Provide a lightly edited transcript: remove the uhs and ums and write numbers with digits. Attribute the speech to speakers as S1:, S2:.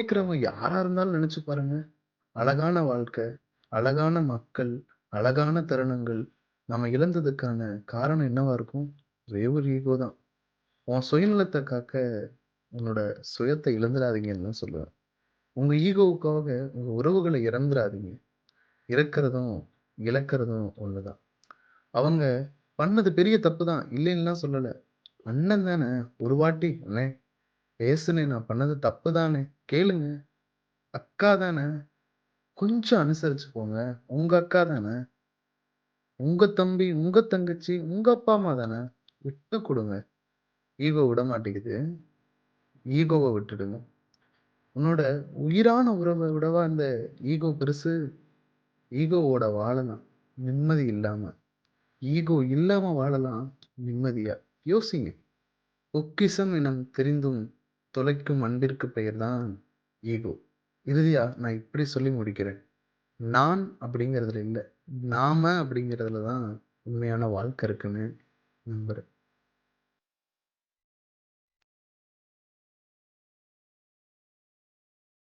S1: கேட்கிறவங்க யாரா இருந்தாலும் நெனச்சு பாருங்க. அழகான வாழ்க்கை, அழகான மக்கள், அழகான தருணங்கள். நம்ம இழந்ததுக்கான காரணம் என்னவா இருக்கும்? ஒரே ஒரு ஈகோ தான். உன் சுயநலத்த காக்க உன்னோட சுயத்த இழந்துராதீங்கன்னு தான் சொல்லுவேன். உங்க ஈகோவுக்காக உங்க உறவுகள இழந்துராதீங்க. இறக்கிறதும், இழக்கிறதும் ஒண்ணுதான். அவங்க பண்ணது பெரிய தப்பு தான். இல்லைன்னுலாம் சொல்லல. அண்ணன் தானே! ஒரு வாட்டி, "அண்ணே பேசுனேன். நான் பண்ணது தப்பு தானே." கேளுங்க. அக்கா தானே! கொஞ்சம் அனுசரிச்சு போங்க. உங்க அக்கா தானே! உங்க தம்பி, உங்க தங்கச்சி, உங்க அப்பா, அம்மா தானே! விட்டு குடுங்க. ஈகோ விடமாட்டேங்குது. ஈகோவ விட்டுடுங்க. உன்னோட உயிரான உறவ விடவா இந்த ஈகோ பெருசு? ஈகோவோட வாழலாம். நிம்மதி இல்லாம. ஈகோ இல்லாம வாழலாம் நிம்மதியா. யோசிங்க. பொக்கிஷம் என தெரிந்தும் தொலைக்கும் அன்பிற்கு பெயர் தான் ஈகோ. இறுதியா நான் இப்படி சொல்லி முடிக்கிறேன். நான் அப்படிங்கிறதுல இல்ல. நாம அப்படிங்கிறதுல தான் உண்மையான வாழ்க்கை இருக்குன்னு நம்புறேன்.